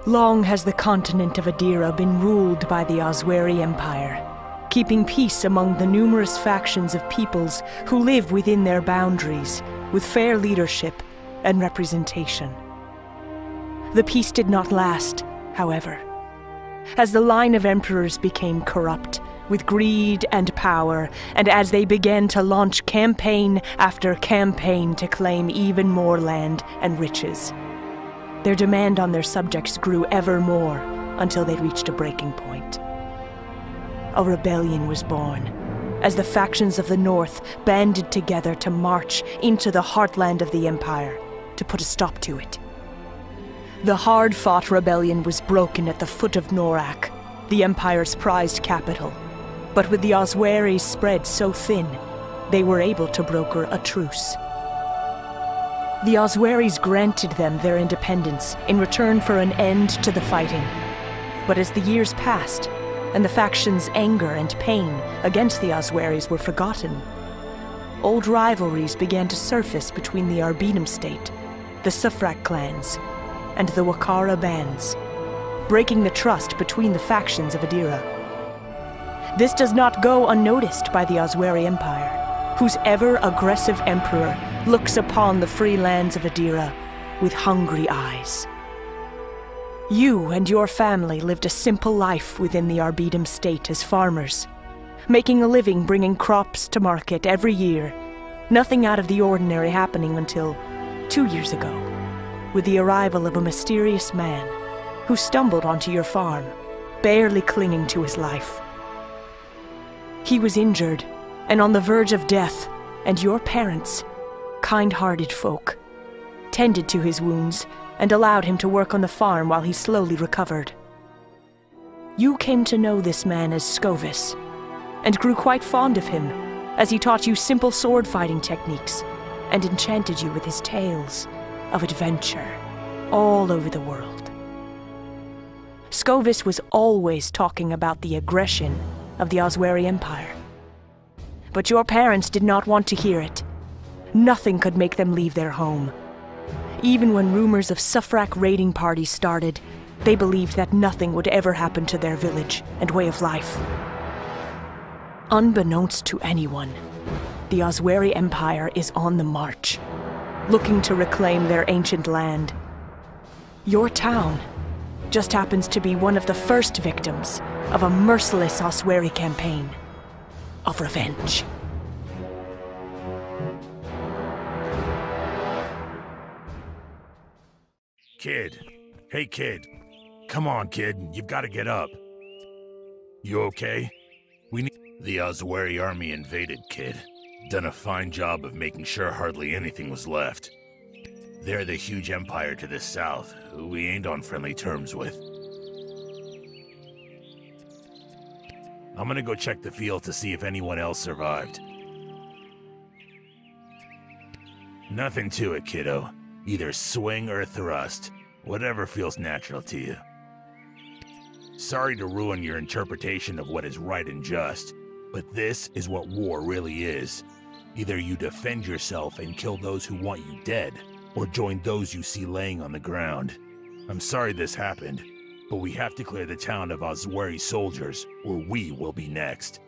Long has the continent of Edera been ruled by the Osweri Empire, keeping peace among the numerous factions of peoples who live within their boundaries, with fair leadership and representation. The peace did not last, however, as the line of emperors became corrupt with greed and power, and as they began to launch campaign after campaign to claim even more land and riches. Their demand on their subjects grew ever more until they reached a breaking point. A rebellion was born, as the factions of the north banded together to march into the heartland of the empire to put a stop to it. The hard-fought rebellion was broken at the foot of Norak, the empire's prized capital. But with the Osweris spread so thin, they were able to broker a truce. The Osweris granted them their independence in return for an end to the fighting. But as the years passed, and the factions' anger and pain against the Osweris were forgotten, old rivalries began to surface between the Arbenum state, the Sufrak clans, and the Wakara bands, breaking the trust between the factions of Edera. This does not go unnoticed by the Osweri Empire, whose ever-aggressive emperor looks upon the free lands of Edera with hungry eyes. You and your family lived a simple life within the Arbenum state as farmers, making a living bringing crops to market every year, nothing out of the ordinary happening until 2 years ago, with the arrival of a mysterious man who stumbled onto your farm, barely clinging to his life. He was injured and on the verge of death, and your parents, kind-hearted folk, tended to his wounds and allowed him to work on the farm while he slowly recovered. You came to know this man as Scovis, and grew quite fond of him as he taught you simple sword-fighting techniques and enchanted you with his tales of adventure all over the world. Scovis was always talking about the aggression of the Osweri Empire. But your parents did not want to hear it. Nothing could make them leave their home. Even when rumors of Sufrak raiding parties started, they believed that nothing would ever happen to their village and way of life. Unbeknownst to anyone, the Osweri Empire is on the march, looking to reclaim their ancient land. Your town just happens to be one of the first victims of a merciless Osweri campaign of revenge. Kid. Hey, kid. Come on, kid. You've got to get up. You okay? The Osweri army invaded, kid. Done a fine job of making sure hardly anything was left. They're the huge empire to the south, who we ain't on friendly terms with. I'm gonna go check the field to see if anyone else survived. Nothing to it, kiddo. Either swing or thrust. Whatever feels natural to you. Sorry to ruin your interpretation of what is right and just, but this is what war really is. Either you defend yourself and kill those who want you dead, or join those you see laying on the ground. I'm sorry this happened, but we have to clear the town of Osweri soldiers, or we will be next.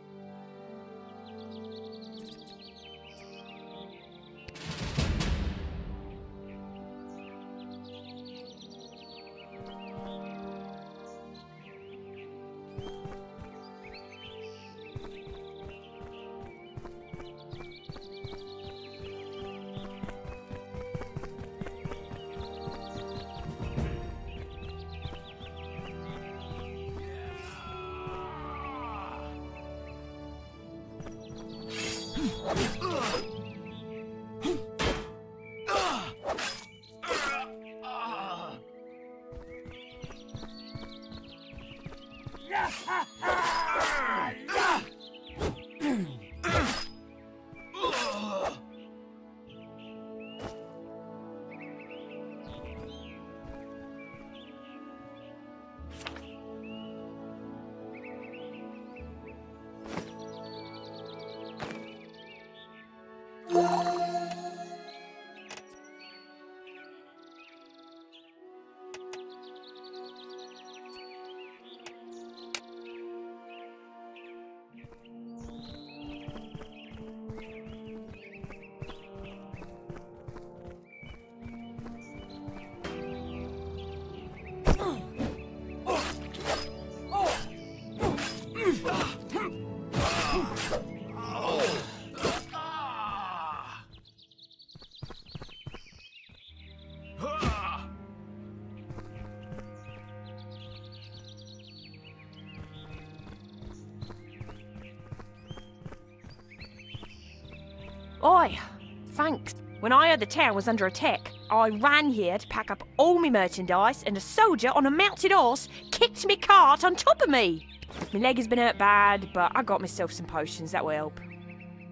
Aye, thanks. When I heard the town was under attack, I ran here to pack up all my merchandise, and a soldier on a mounted horse kicked me cart on top of me. My leg has been hurt bad, but I got myself some potions that will help.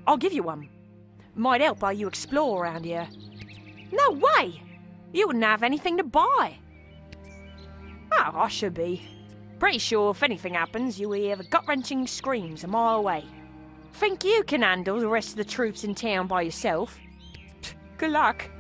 I'll give you one. Might help while you explore around here. No way! You wouldn't have anything to buy. Oh, I should be. Pretty sure if anything happens, you'll hear the gut-wrenching screams a mile away. Think you can handle the rest of the troops in town by yourself? Good luck.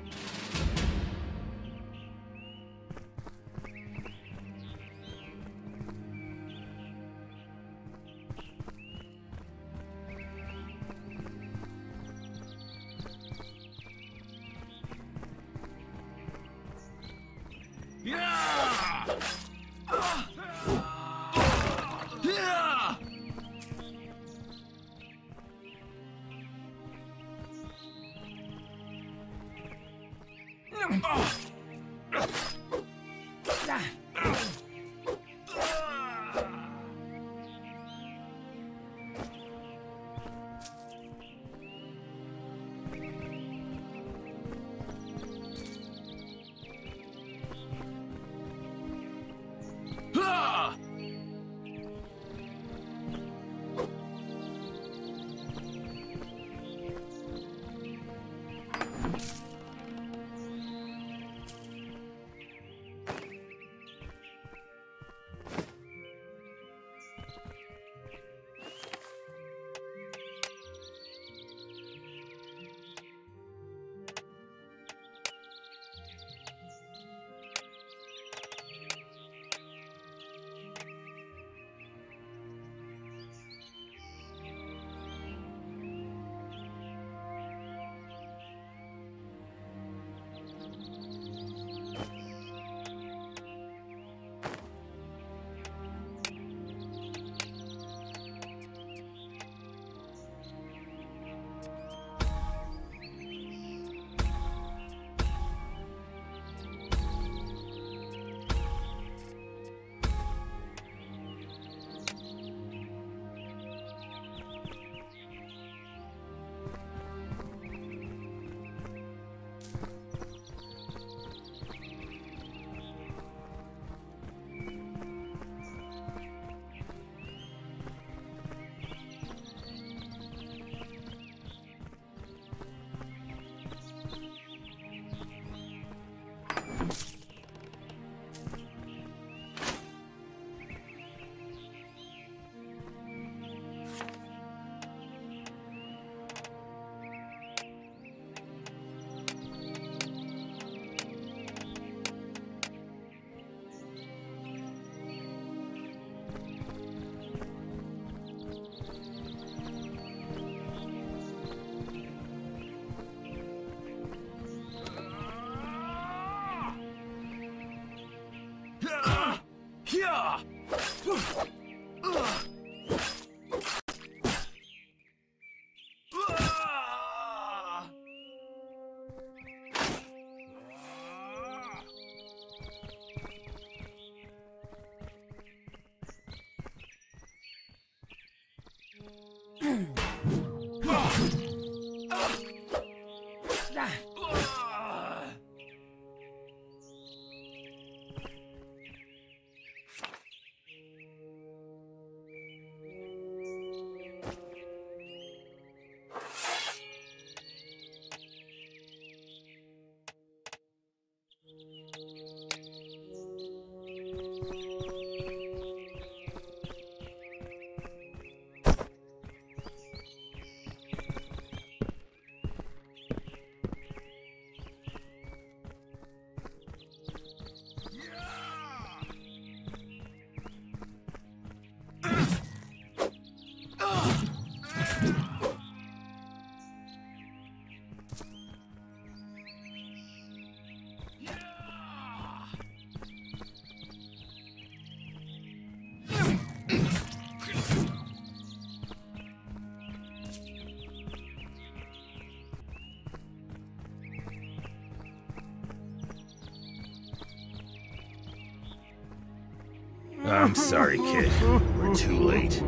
I'm sorry, kid. We're too late.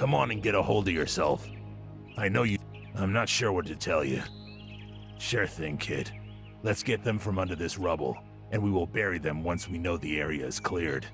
Come on and get a hold of yourself. I know you... I'm not sure what to tell you. Sure thing, kid. Let's get them from under this rubble, and we will bury them once we know the area is cleared.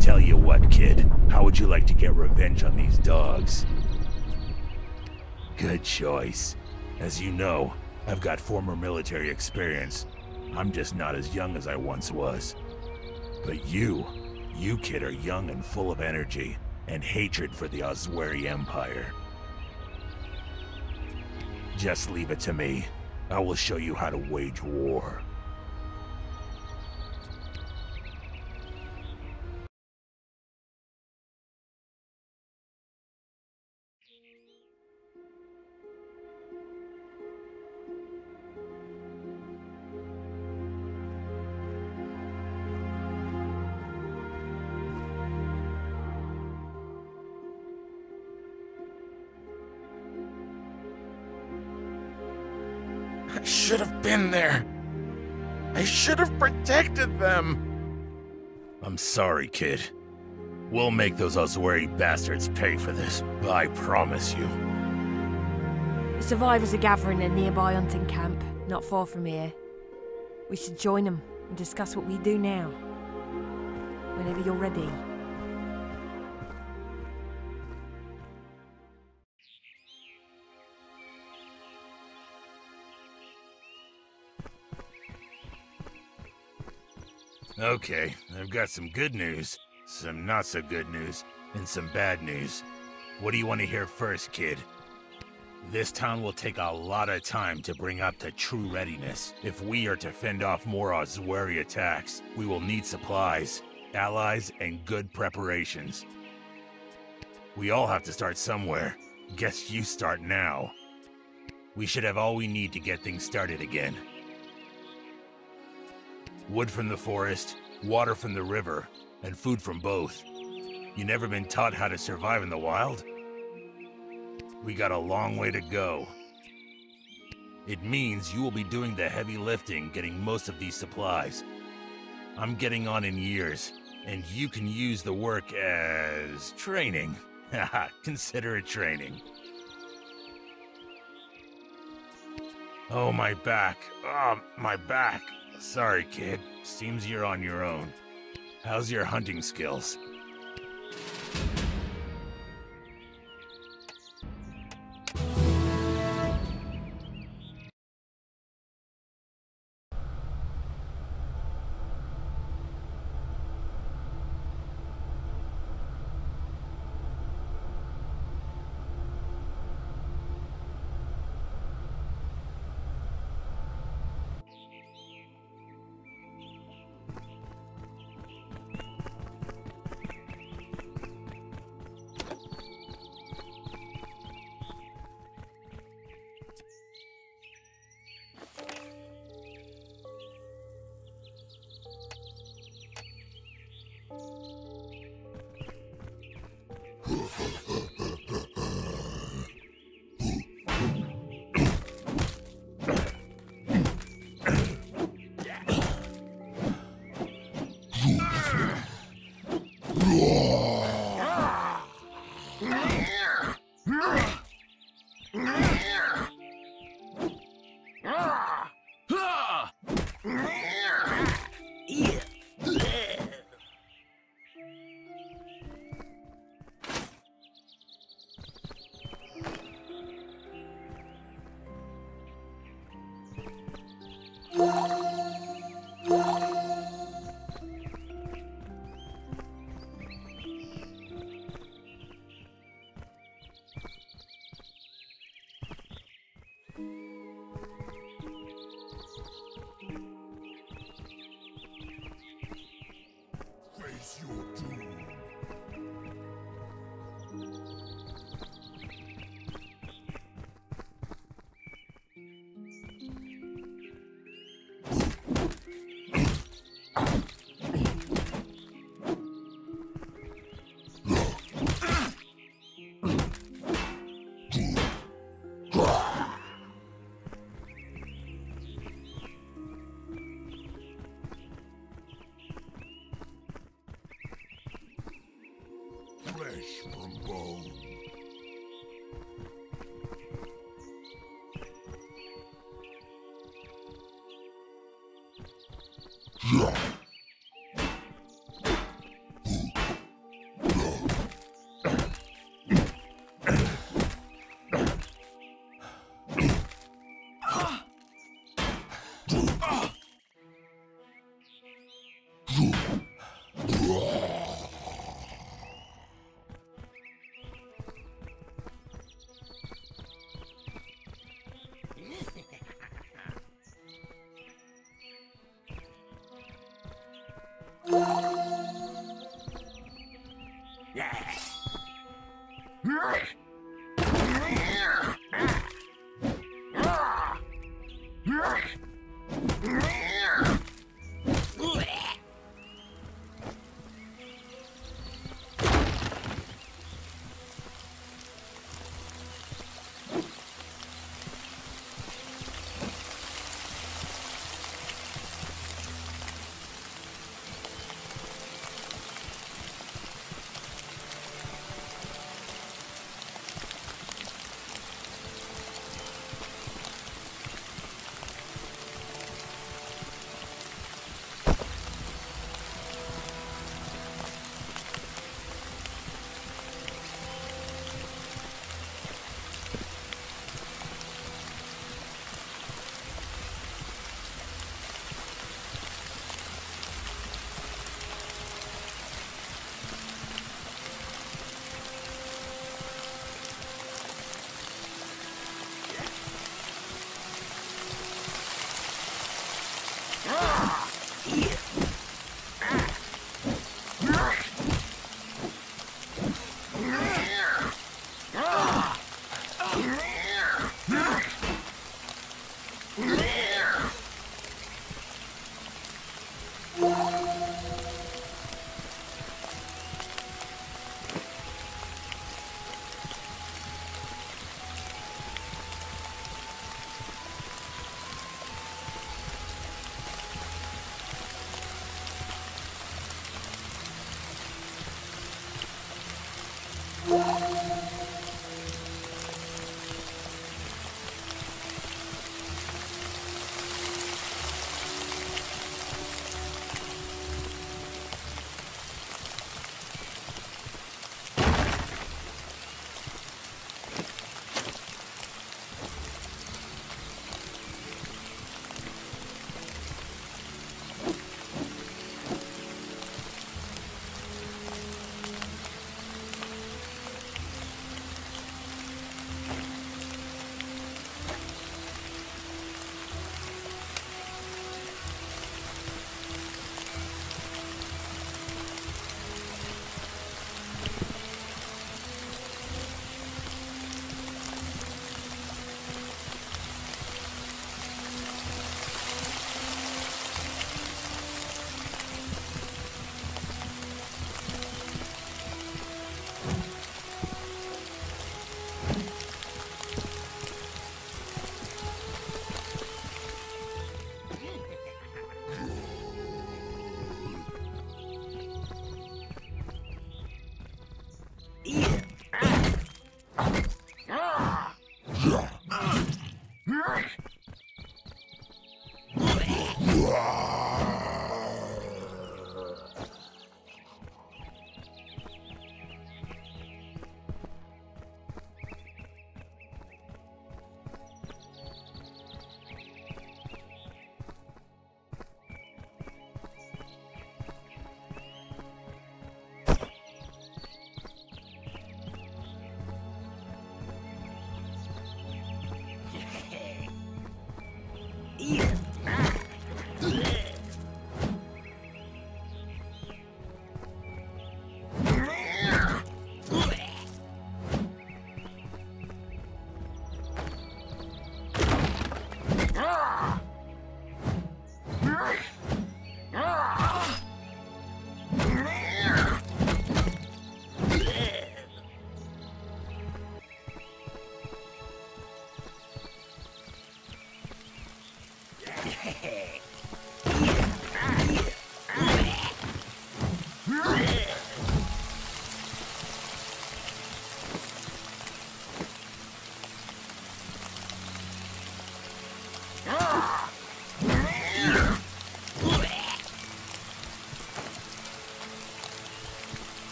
Tell you what, kid. How would you like to get revenge on these dogs? Good choice. As you know, I've got former military experience. I'm just not as young as I once was. But you kid are young and full of energy, and hatred for the Osweri Empire. Just leave it to me. I will show you how to wage war. I should have been there. I should have protected them. I'm sorry, kid. We'll make those Osweri bastards pay for this. I promise you. The survivors are gathering in a nearby hunting camp, not far from here. We should join them and discuss what we do now. Whenever you're ready. Okay, I've got some good news, some not so good news, and some bad news. What do you want to hear first, kid? This town will take a lot of time to bring up to true readiness. If we are to fend off more Osweri attacks, we will need supplies, allies, and good preparations. We all have to start somewhere. Guess you start now. We should have all we need to get things started again. Wood from the forest, water from the river, and food from both. You never been taught how to survive in the wild? We got a long way to go. It means you will be doing the heavy lifting getting most of these supplies. I'm getting on in years, and you can use the work as training. Haha, consider it training. Oh, my back. Oh, my back. Sorry, kid. Seems you're on your own. How's your hunting skills? Face your doom. Flesh from bone. Yeah.